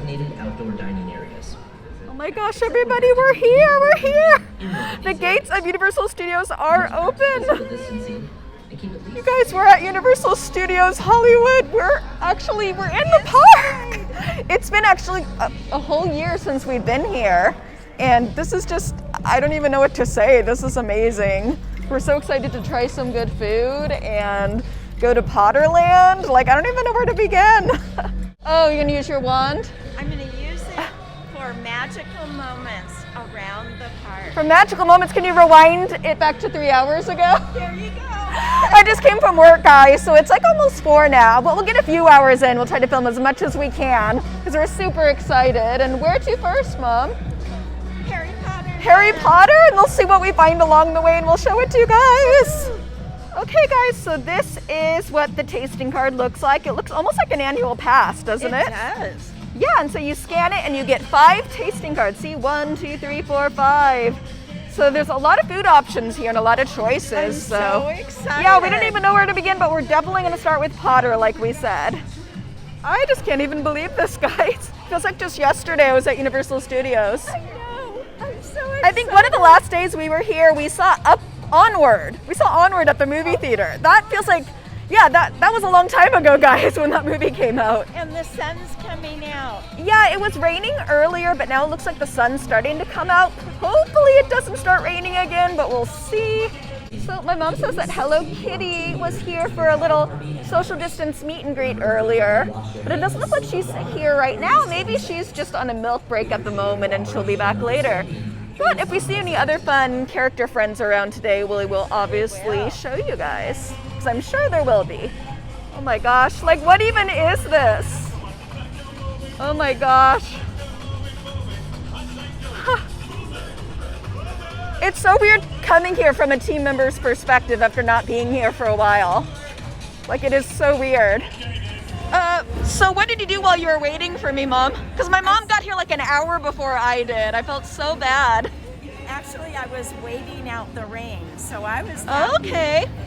designated outdoor dining areas. Oh my gosh, everybody, we're here, we're here! The gates of Universal Studios are open! You guys, we're at Universal Studios Hollywood. We're in the park! It's been actually a whole year since we've been here. And this is just, I don't even know what to say. This is amazing. We're so excited to try some good food and go to Potterland. Like, I don't even know where to begin. Oh, you're gonna use your wand? I'm gonna use it for magical moments around the park. For magical moments, can you rewind it back to 3 hours ago? There you go. I just came from work, guys, so it's like almost 4 now, but we'll get a few hours in. We'll try to film as much as we can because we're super excited. And where to first, Mom? Harry Potter. Harry Potter, and we'll see what we find along the way and we'll show it to you guys. Okay, guys, so this is what the tasting card looks like. It looks almost like an annual pass, doesn't it? It does. Yeah, and so you scan it and you get 5 tasting cards. See, 1, 2, 3, 4, 5. So there's a lot of food options here and a lot of choices. I'm so excited. Yeah, we don't even know where to begin, but we're definitely going to start with Potter, like we said. I just can't even believe this, guys. Feels like just yesterday I was at Universal Studios. I know. I'm so excited. I think one of the last days we were here, we saw Onward. We saw Onward at the movie theater. That feels like, yeah, that was a long time ago, guys, when that movie came out. And the sun's coming out. Yeah, it was raining earlier, but now it looks like the sun's starting to come out. Hopefully it doesn't start raining again, but we'll see. So my mom says that Hello Kitty was here for a little social distance meet and greet earlier, but it doesn't look like she's here right now. Maybe she's just on a milk break at the moment and she'll be back later. But if we see any other fun character friends around today, we will obviously show you guys, because I'm sure there will be. Oh my gosh, like what even is this? Oh my gosh. It's so weird coming here from a team member's perspective after not being here for a while. Like, it is so weird. So what did you do while you were waiting for me, Mom? Because my mom got here like an hour before I did. I felt so bad. Actually, I was waiting out the rain, so I was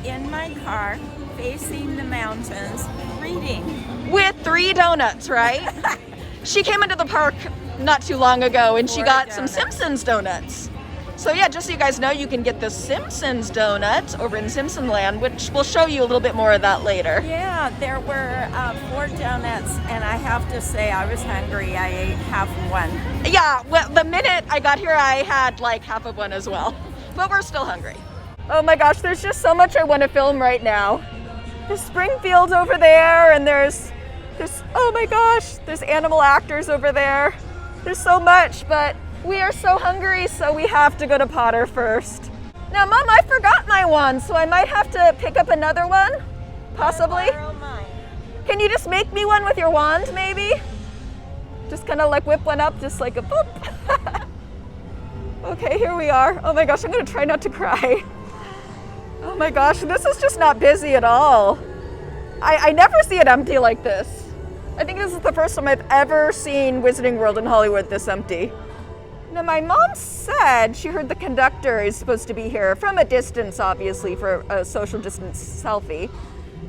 in my car, facing the mountains, reading. With 3 donuts, right? She came into the park not too long ago and she got some Simpsons donuts. So yeah, just so you guys know, you can get the Simpsons donuts over in Simpson Land, which we'll show you a little bit more of that later. Yeah, there were 4 donuts, and I have to say I was hungry. I ate half of one. Yeah, well, the minute I got here, I had like half of one as well. But we're still hungry. Oh my gosh, there's just so much I want to film right now. There's Springfield over there, and there's oh my gosh, there's animal actors over there. There's so much, but we are so hungry, so we have to go to Potter first. Now, Mom, I forgot my wand, so I might have to pick up another one, possibly. I'll borrow mine. Can you just make me one with your wand, maybe? Just kind of like whip one up, just like a boop. Okay, here we are. Oh my gosh, I'm gonna try not to cry. Oh my gosh, this is just not busy at all. I never see it empty like this. I think this is the first time I've ever seen Wizarding World in Hollywood this empty. Now, my mom said she heard the conductor is supposed to be here from a distance, obviously, for a social distance selfie.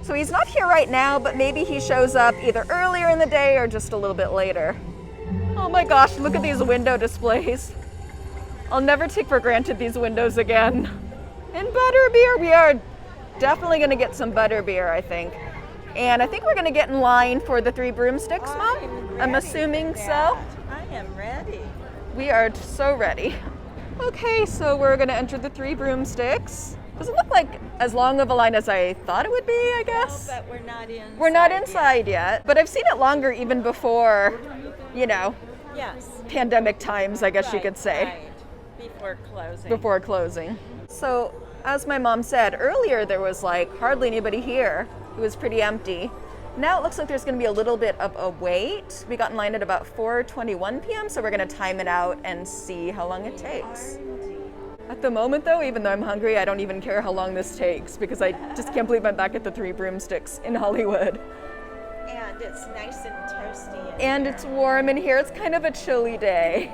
So he's not here right now, but maybe he shows up either earlier in the day or just a little bit later. Oh my gosh, look at these window displays. I'll never take for granted these windows again. And Butterbeer, we are definitely gonna get some Butterbeer, I think. And I think we're gonna get in line for the Three Broomsticks, Mom? I'm assuming so. I am ready. We are so ready. Okay, so we're gonna enter the Three Broomsticks. Doesn't look like as long of a line as I thought it would be, I guess. No, but we're not inside. We're not inside yet, but I've seen it longer even before, you know, Yes. pandemic times, I guess you could say. Right. Before closing. Before closing. So, as my mom said earlier, there was like hardly anybody here. It was pretty empty. Now it looks like there's going to be a little bit of a wait. We got in line at about 4:21 p.m., so we're going to time it out and see how long it takes. At the moment though, even though I'm hungry, I don't even care how long this takes because I just can't believe I'm back at the Three Broomsticks in Hollywood. And it's nice and toasty. And it's warm in here. It's kind of a chilly day.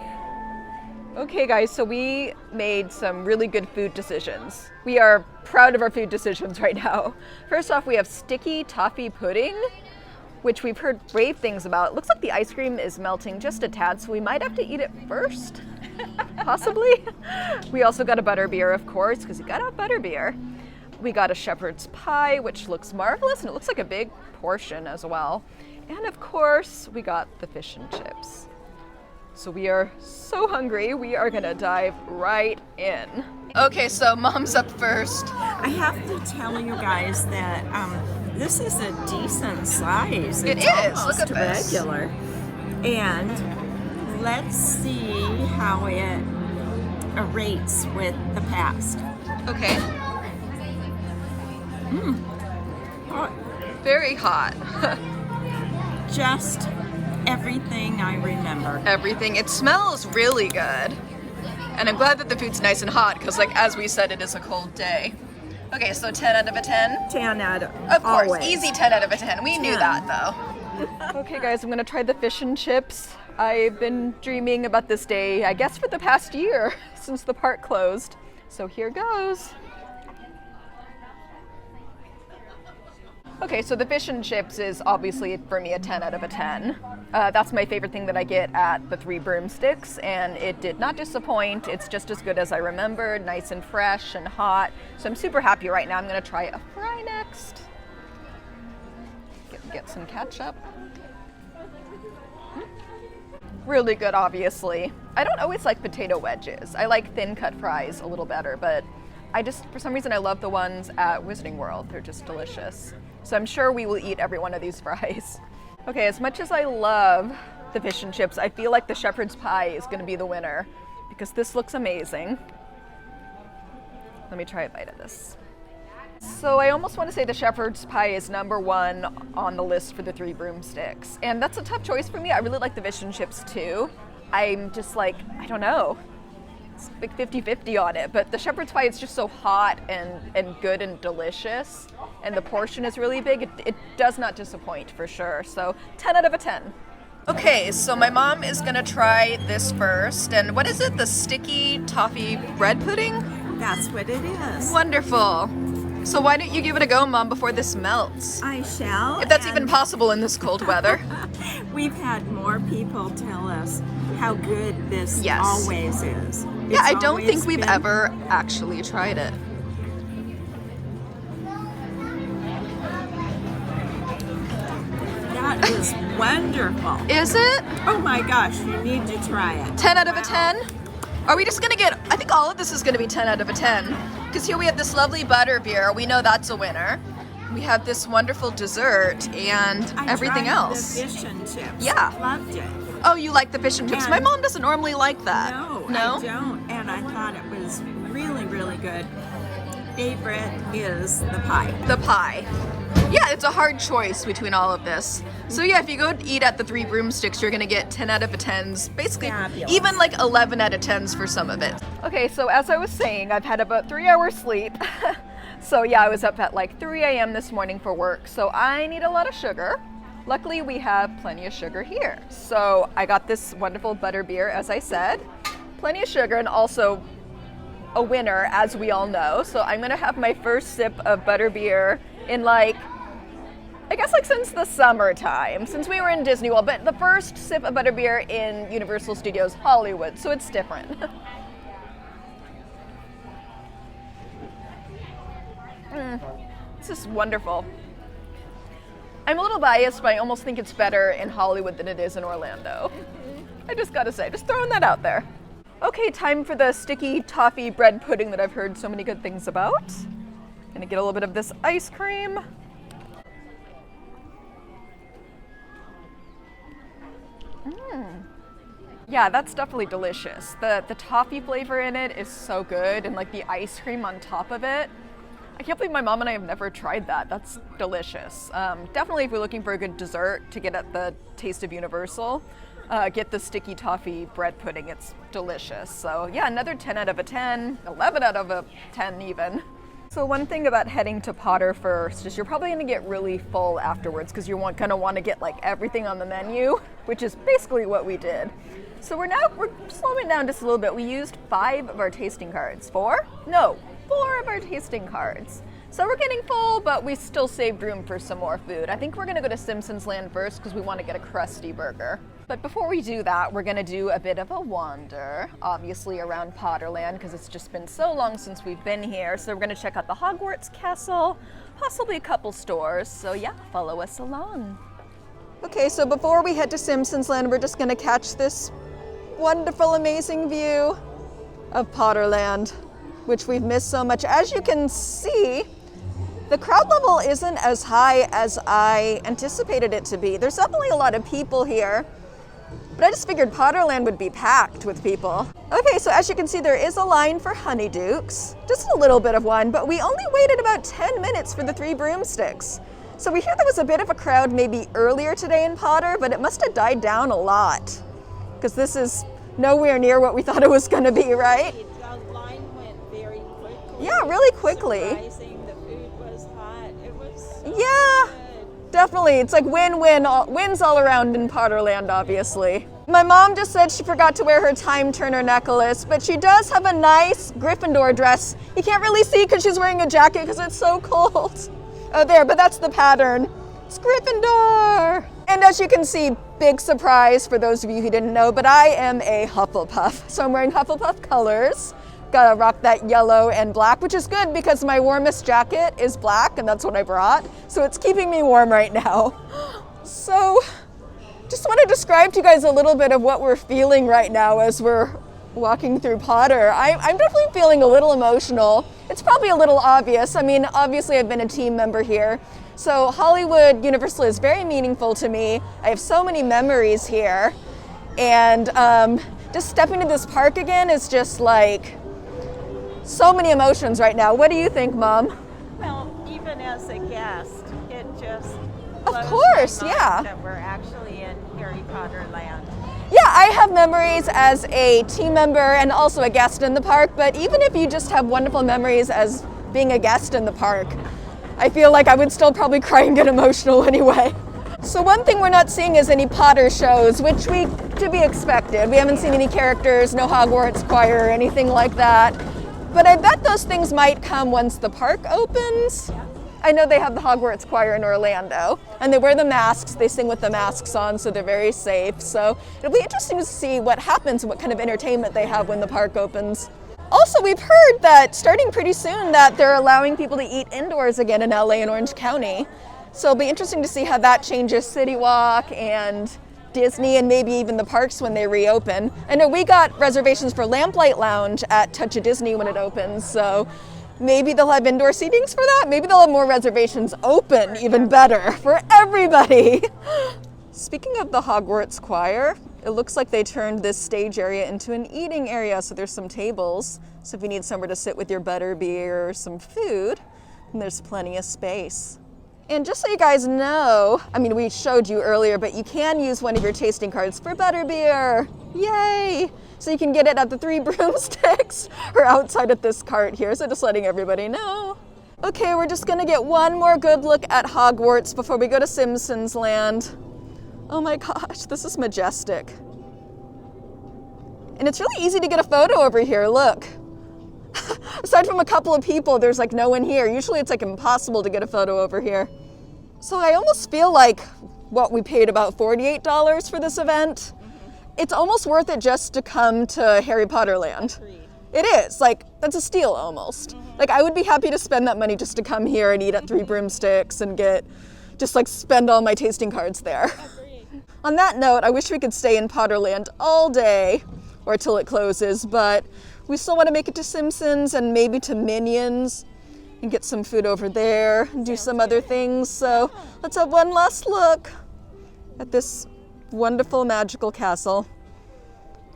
Okay guys, so we made some really good food decisions. We are proud of our food decisions right now. First off, we have sticky toffee pudding which we've heard rave things about. It looks like the ice cream is melting just a tad, so we might have to eat it first, possibly. We also got a butterbeer, of course, because you gotta have butterbeer. We got a shepherd's pie, which looks marvelous, and it looks like a big portion as well. And of course, we got the fish and chips. So we are so hungry, we are gonna dive right in. Okay, so Mom's up first. I have to tell you guys that this is a decent size. It It's is. almost Look at this. regular. And let's see how it rates with the past. Okay. Hot. Very hot. Just everything I remember. Everything. It smells really good. And I'm glad that the food's nice and hot because, like, as we said, it is a cold day. Okay, so 10 out of a 10? 10 out of Of course, always. easy 10 out of a 10. We knew 10. that, though. Okay, guys, I'm gonna try the fish and chips. I've been dreaming about this day, I guess, for the past year since the park closed. So here goes. Okay, so the fish and chips is obviously for me a 10 out of a 10. That's my favorite thing that I get at the Three Broomsticks, and it did not disappoint. It's just as good as I remembered, nice and fresh and hot. So I'm super happy right now. I'm gonna try a fry next. Get some ketchup. Really good, obviously. I don't always like potato wedges. I like thin cut fries a little better, but for some reason, I love the ones at Wizarding World. They're just delicious. So I'm sure we will eat every one of these fries. Okay, as much as I love the fish and chips, I feel like the shepherd's pie is gonna be the winner because this looks amazing. Let me try a bite of this. So I almost want to say the shepherd's pie is number one on the list for the Three Broomsticks. And that's a tough choice for me. I really like the fish and chips too. I'm just like, I don't know. It's like 50-50 on it, but the shepherd's pie is just so hot and good and delicious, and the portion is really big. It does not disappoint for sure. So 10 out of a 10. Okay, so my mom is gonna try this first, and what is it? The sticky toffee bread pudding? That's what it is. Wonderful. So why don't you give it a go, Mom, before this melts? I shall. If that's and even possible in this cold weather. We've had more people tell us how good this Yes. always is. Yeah, I It's don't always think we've been- ever actually tried it. That is wonderful. Is it? Oh my gosh, you need to try it. 10 out of a 10? Are we just gonna get, I think all of this is gonna be 10 out of a 10. Because here we have this lovely butterbeer, we know that's a winner. We have this wonderful dessert and I everything tried else. The fish and chips. Yeah. Loved it. Oh, you like the fish and chips? And- My mom doesn't normally like that. No, No? I don't. And I thought it was really, really good. Favorite is the pie. The pie. Yeah, it's a hard choice between all of this. So yeah, if you go eat at the Three Broomsticks, you're gonna get 10 out of a 10s, basically Fabulous. even like 11 out of 10s for some of it. Okay, so as I was saying, I've had about 3 hours sleep. So yeah, I was up at like 3 a.m. this morning for work, so I need a lot of sugar. Luckily, we have plenty of sugar here. So I got this wonderful butterbeer, as I said. Plenty of sugar, and also a winner, as we all know. So I'm gonna have my first sip of butterbeer in like, I guess like since the summertime, since we were in Disney World, but the first sip of butterbeer in Universal Studios Hollywood, so it's different. This is wonderful. I'm a little biased, but I almost think it's better in Hollywood than it is in Orlando. I just gotta say, just throwing that out there. Okay, time for the sticky toffee bread pudding that I've heard so many good things about. Gonna get a little bit of this ice cream. Yeah, that's definitely delicious. The toffee flavor in it is so good, and like the ice cream on top of it. I can't believe my mom and I have never tried that. That's delicious. Definitely if you're looking for a good dessert to get at the Taste of Universal, get the sticky toffee bread pudding. It's delicious. So yeah, another 10 out of a 10, 11 out of a 10 even. So one thing about heading to Potter first is you're probably gonna get really full afterwards because you're gonna want to get like everything on the menu, which is basically what we did. So we're slowing down just a little bit. We used 5 of our tasting cards. 4? No, 4 of our tasting cards. So we're getting full, but we still saved room for some more food. I think we're gonna go to Simpsons Land first because we want to get a Crusty Burger. But before we do that, we're gonna do a bit of a wander, obviously around Potterland, because it's just been so long since we've been here. So we're gonna check out the Hogwarts Castle, possibly a couple stores. So yeah, follow us along. Okay, so before we head to Simpsons Land, we're just gonna catch this wonderful, amazing view of Potterland, which we've missed so much. As you can see, the crowd level isn't as high as I anticipated it to be. There's definitely a lot of people here, but I just figured Potterland would be packed with people. Okay, so as you can see, there is a line for Honeydukes, just a little bit of one, but we only waited about 10 minutes for the Three Broomsticks. So we hear there was a bit of a crowd maybe earlier today in Potter, but it must have died down a lot, because this is nowhere near what we thought it was gonna be, right? The line went very quickly. Yeah, really quickly. Surprising, the food was hot. It was so Yeah, good. definitely. It's like wins all around in Potterland, obviously. My mom just said she forgot to wear her time turner necklace, but she does have a nice Gryffindor dress. You can't really see because she's wearing a jacket because it's so cold. Oh, there, but that's the pattern. It's Gryffindor. And as you can see, big surprise for those of you who didn't know, but I am a Hufflepuff. So I'm wearing Hufflepuff colors. Gotta rock that yellow and black, which is good because my warmest jacket is black and that's what I brought. So it's keeping me warm right now. So just want to describe to you guys a little bit of what we're feeling right now as we're walking through Potter. I'm definitely feeling a little emotional. It's probably a little obvious. I mean, obviously I've been a team member here. So Hollywood Universal is very meaningful to me. I have so many memories here. And just stepping into this park again is just like so many emotions right now. What do you think, Mom? Well, even as a guest, it just Of blows course, my mind yeah. that we're actually in Harry Potter land. Yeah, I have memories as a team member and also a guest in the park, but even if you just have wonderful memories as being a guest in the park, I feel like I would still probably cry and get emotional anyway. So one thing we're not seeing is any Potter shows, which to be expected. We haven't seen any characters, no Hogwarts choir or anything like that. But I bet those things might come once the park opens. I know they have the Hogwarts choir in Orlando, and they wear the masks, they sing with the masks on, so they're very safe. So it'll be interesting to see what happens and what kind of entertainment they have when the park opens. Also, we've heard that starting pretty soon that they're allowing people to eat indoors again in LA and Orange County. So it'll be interesting to see how that changes City Walk and Disney and maybe even the parks when they reopen. I know we got reservations for Lamplight Lounge at Touch of Disney when it opens, so maybe they'll have indoor seatings for that. Maybe they'll have more reservations open, even better, for everybody. Speaking of the Hogwarts choir, it looks like they turned this stage area into an eating area, so there's some tables. So if you need somewhere to sit with your Butterbeer or some food, and there's plenty of space. And just so you guys know, I mean, we showed you earlier, but you can use one of your tasting cards for Butterbeer. Yay! So you can get it at the Three Broomsticks or outside at this cart here, so just letting everybody know. Okay, we're just gonna get one more good look at Hogwarts before we go to Simpsons Land. Oh my gosh, this is majestic. And it's really easy to get a photo over here, look. Aside from a couple of people, there's like no one here. Usually it's like impossible to get a photo over here. So I almost feel like, what, we paid about $48 for this event? It's almost worth it just to come to Harry Potter Land. It is, like, that's a steal almost. Like, I would be happy to spend that money just to come here and eat at Three Broomsticks and spend all my tasting cards there. On that note, I wish we could stay in Potterland all day or till it closes, but we still want to make it to Simpsons and maybe to Minions and get some food over there and do some other things. So let's have one last look at this wonderful magical castle.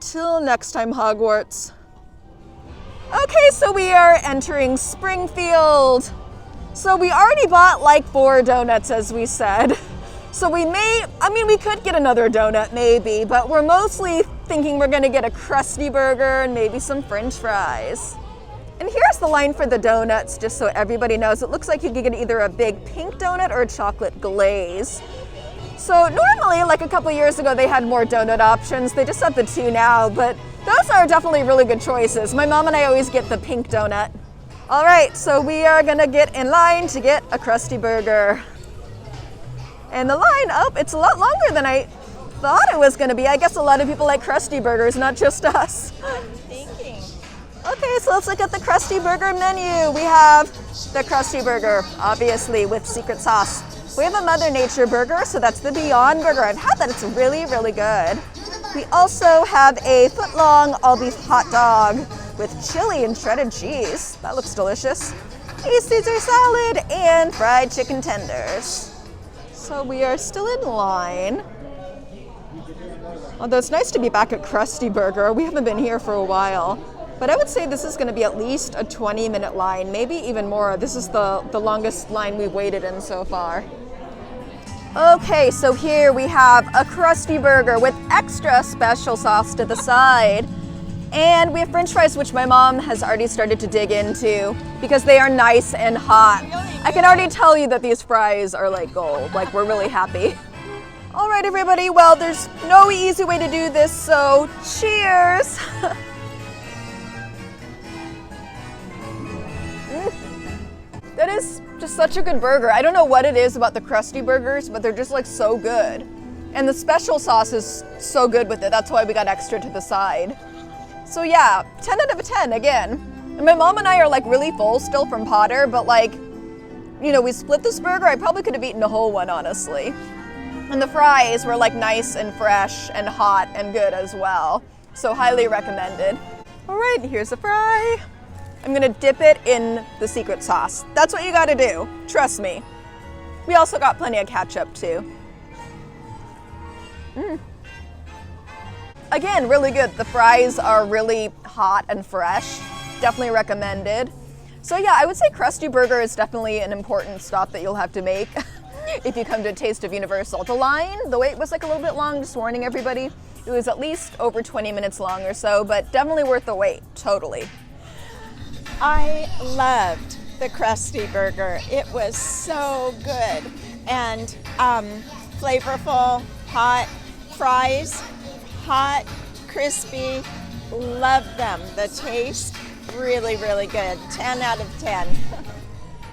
Till next time, Hogwarts. Okay, so we are entering Springfield. So we already bought like 4 donuts, as we said. So we could get another donut maybe, but we're mostly thinking we're gonna get a Crusty Burger and maybe some French fries. And here's the line for the donuts, just so everybody knows. It looks like you could get either a big pink donut or a chocolate glaze. So normally, like a couple years ago, they had more donut options. They just have the 2 now, but those are definitely really good choices. My mom and I always get the pink donut. All right, so we are gonna get in line to get a Crusty Burger. And the line up, it's a lot longer than I thought it was gonna be. I guess a lot of people like Crusty Burgers, not just us. I'm thinking. Okay, so let's look at the Crusty Burger menu. We have the Crusty Burger, obviously, with secret sauce. We have a Mother Nature burger, so that's the Beyond Burger. I've had that, it's really, really good. We also have a foot-long all-beef hot dog with chili and shredded cheese. That looks delicious. A Caesar salad and fried chicken tenders. So we are still in line. Although it's nice to be back at Crusty Burger. We haven't been here for a while. But I would say this is gonna be at least a 20-minute line, maybe even more. This is the longest line we've waited in so far. Okay, so here we have a Crusty Burger with extra special sauce to the side. And we have French fries, which my mom has already started to dig into because they are nice and hot. I can already tell you that these fries are like gold, like we're really happy. All right, everybody, well, there's no easy way to do this, so cheers. That is just such a good burger. I don't know what it is about the Crusty Burgers, but they're just like so good. And the special sauce is so good with it. That's why we got extra to the side. So yeah, 10 out of 10 again. And my mom and I are like really full still from Potter, but like, you know, we split this burger. I probably could have eaten a whole one, honestly. And the fries were like nice and fresh and hot and good as well. So highly recommended. All right, here's a fry. I'm gonna dip it in the secret sauce. That's what you gotta do, trust me. We also got plenty of ketchup too. Again, really good. The fries are really hot and fresh. Definitely recommended. So yeah, I would say Crusty Burger is definitely an important stop that you'll have to make if you come to Taste of Universal. The wait was like a little bit long, just warning everybody. It was at least over 20 minutes long or so, but definitely worth the wait, totally. I loved the Crusty Burger. It was so good and flavorful, hot fries, hot, crispy. Love them. The taste, really, really good. 10 out of 10.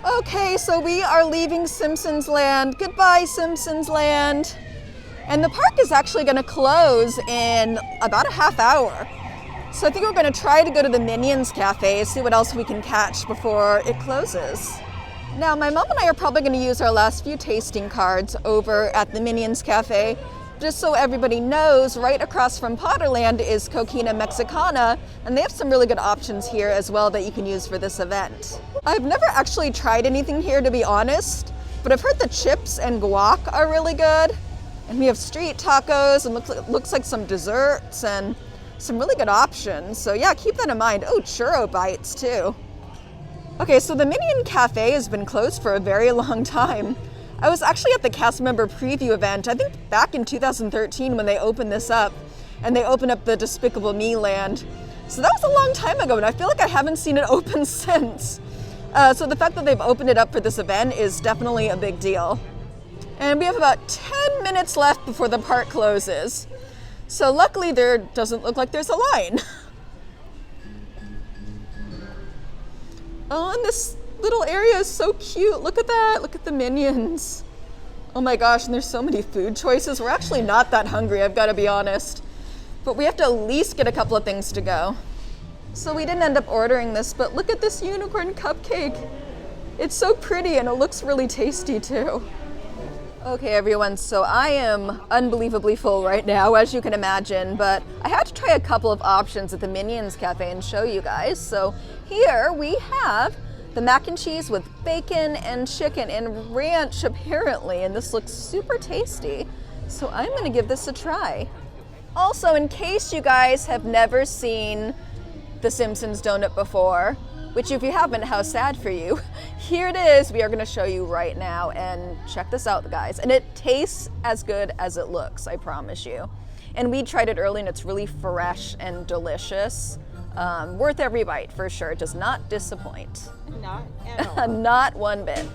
Okay, so we are leaving Simpsons Land. Goodbye, Simpsons Land. And the park is actually gonna close in about a half hour. So I think we're gonna try to go to the Minions Cafe, see what else we can catch before it closes. Now, my mom and I are probably gonna use our last few tasting cards over at the Minions Cafe. Just so everybody knows, right across from Potterland is Coquina Mexicana, and they have some really good options here as well that you can use for this event. I've never actually tried anything here, to be honest, but I've heard the chips and guac are really good. And we have street tacos and looks like some desserts and some really good options. So yeah, keep that in mind. Oh, churro bites too. Okay, so the Minion Cafe has been closed for a very long time. I was actually at the cast member preview event, I think back in 2013 when they opened this up, and they opened up the Despicable Me land. So that was a long time ago, and I feel like I haven't seen it open since. So the fact that they've opened it up for this event is definitely a big deal. And we have about 10 minutes left before the park closes. So luckily there doesn't look like there's a line. Oh, and this little area is so cute. Look at that, look at the Minions. Oh my gosh, and there's so many food choices. We're actually not that hungry, I've gotta be honest. But we have to at least get a couple of things to go. So we didn't end up ordering this, but look at this unicorn cupcake. It's so pretty and it looks really tasty too. Okay everyone, so I am unbelievably full right now, as you can imagine, but I had to try a couple of options at the Minions Cafe and show you guys. So here we have the mac and cheese with bacon and chicken and ranch apparently, and this looks super tasty. So I'm gonna give this a try. Also, in case you guys have never seen the Simpsons donut before, which if you haven't, how sad for you. Here it is, we are gonna show you right now, and check this out guys. And it tastes as good as it looks, I promise you. And we tried it early and it's really fresh and delicious. Worth every bite for sure, it does not disappoint. Not at all. Not one bit.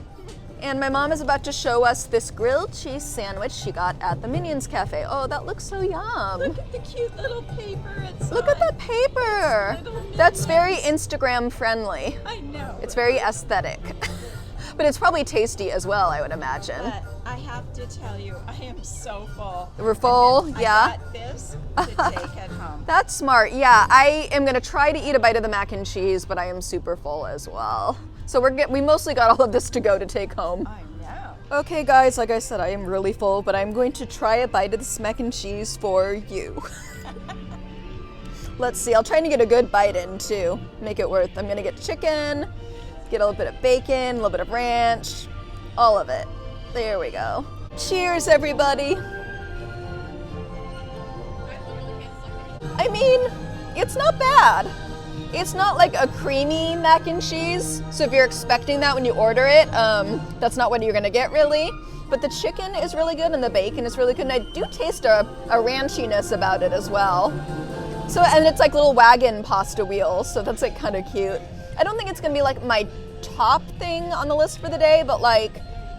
And my mom is about to show us this grilled cheese sandwich she got at the Minions Cafe. Oh, that looks so yum. Look at the cute little paper it's Look at that paper. That's very Instagram friendly. I know. It's very aesthetic. But it's probably tasty as well, I would imagine. But I have to tell you, I am so full. We're full, yeah. I got this to take at home. That's smart. Yeah, I am gonna try to eat a bite of the mac and cheese, but I am super full as well. So we mostly got all of this to go to take home. I know. Okay guys, like I said, I am really full, but I'm going to try a bite of this mac and cheese for you. Let's see, I'll try to get a good bite in too. Make it worth. I'm gonna get chicken, get a little bit of bacon, a little bit of ranch, all of it. There we go. Cheers, everybody. I mean, it's not bad. It's not like a creamy mac and cheese, so if you're expecting that when you order it, that's not what you're gonna get really. But the chicken is really good and the bacon is really good, and I do taste a ranchiness about it as well. So, and it's like little wagon pasta wheels, so that's like kind of cute. I don't think it's gonna be like my top thing on the list for the day, but like,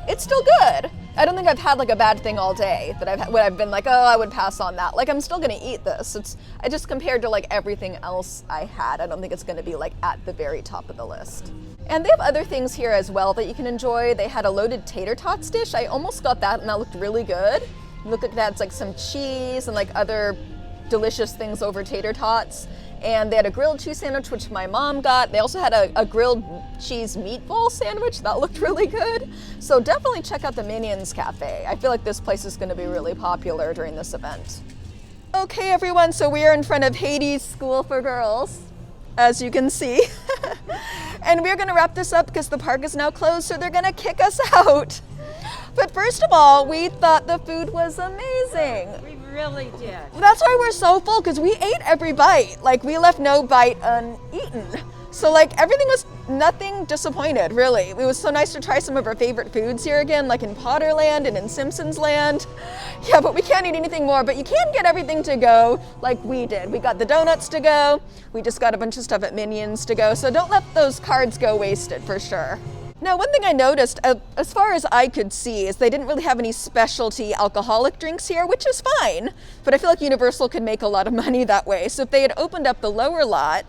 it's still good. I don't think I've had like a bad thing all day that I've been like, oh, I would pass on that. Like, I'm still gonna eat this. I just compared to like everything else I had, I don't think it's gonna be like at the very top of the list. And they have other things here as well that you can enjoy. They had a loaded tater tots dish. I almost got that and that looked really good. Look at that, it's like some cheese and like other delicious things over tater tots. And they had a grilled cheese sandwich, which my mom got. They also had a grilled cheese meatball sandwich. That looked really good. So definitely check out the Minions Cafe. I feel like this place is gonna be really popular during this event. Okay, everyone, so we are in front of Hades School for Girls, as you can see. And we're gonna wrap this up because the park is now closed, so they're gonna kick us out. But first of all, we thought the food was amazing. We really did. That's why we're so full, because we ate every bite. Like, we left no bite uneaten. So like, everything was nothing disappointed, really. It was so nice to try some of our favorite foods here again, like in Potterland and in Simpsons Land. Yeah, but we can't eat anything more, but you can get everything to go like we did. We got the donuts to go. We just got a bunch of stuff at Minions to go. So don't let those cards go wasted, for sure. Now, one thing I noticed, as far as I could see, is they didn't really have any specialty alcoholic drinks here, which is fine, but I feel like Universal could make a lot of money that way. So if they had opened up the lower lot,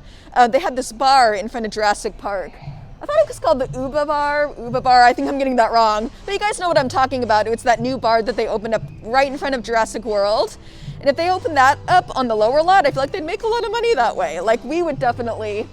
they had this bar in front of Jurassic Park. I thought it was called the Uba Bar, I think I'm getting that wrong. But you guys know what I'm talking about. It's that new bar that they opened up right in front of Jurassic World. And if they opened that up on the lower lot, I feel like they'd make a lot of money that way. Like, we would definitely...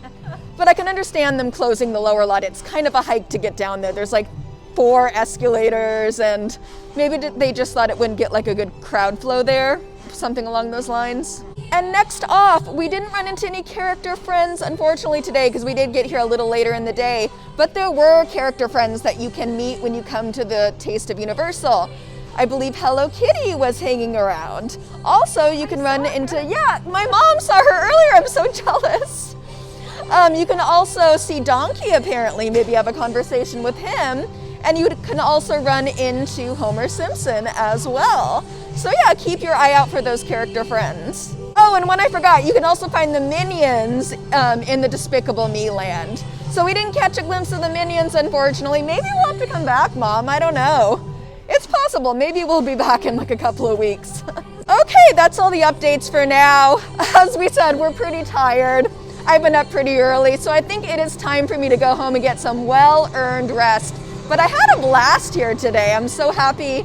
But I can understand them closing the lower lot. It's kind of a hike to get down there. There's like 4 escalators, and maybe they just thought it wouldn't get like a good crowd flow there, something along those lines. And next off, we didn't run into any character friends, unfortunately, today, because we did get here a little later in the day, but there were character friends that you can meet when you come to the Taste of Universal. I believe Hello Kitty was hanging around. Also, you can run into, yeah, my mom saw her earlier. I'm so jealous. You can also see Donkey, apparently, maybe have a conversation with him, and you can also run into Homer Simpson as well. So yeah, keep your eye out for those character friends. Oh, and one I forgot, you can also find the Minions in the Despicable Me land. So we didn't catch a glimpse of the Minions, unfortunately. Maybe we'll have to come back, Mom, I don't know. It's possible, maybe we'll be back in like a couple of weeks. Okay, that's all the updates for now. As we said, we're pretty tired. I've been up pretty early, so I think it is time for me to go home and get some well-earned rest. But I had a blast here today. I'm so happy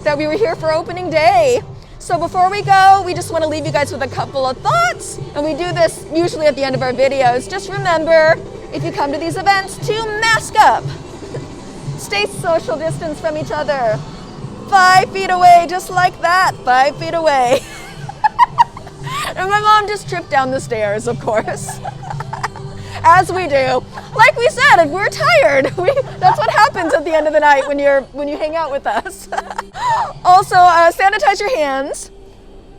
that we were here for opening day. So before we go, we just want to leave you guys with a couple of thoughts, and we do this usually at the end of our videos. Just remember, if you come to these events, to mask up. Stay social distance from each other. 5 feet away, just like that, 5 feet away. And my mom just tripped down the stairs, of course. As we do. Like we said, if we're tired, that's what happens at the end of the night when you hang out with us. Also, sanitize your hands,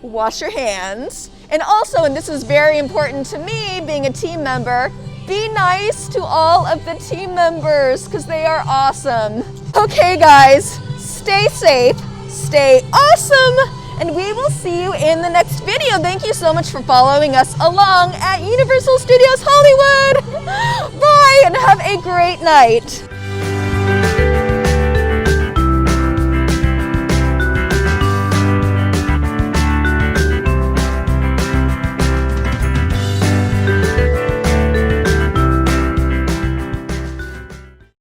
wash your hands, and also, and this is very important to me, being a team member, be nice to all of the team members, because they are awesome. Okay, guys, stay safe, stay awesome, and we will see you in the next video. Thank you so much for following us along at Universal Studios Hollywood. Bye, and have a great night.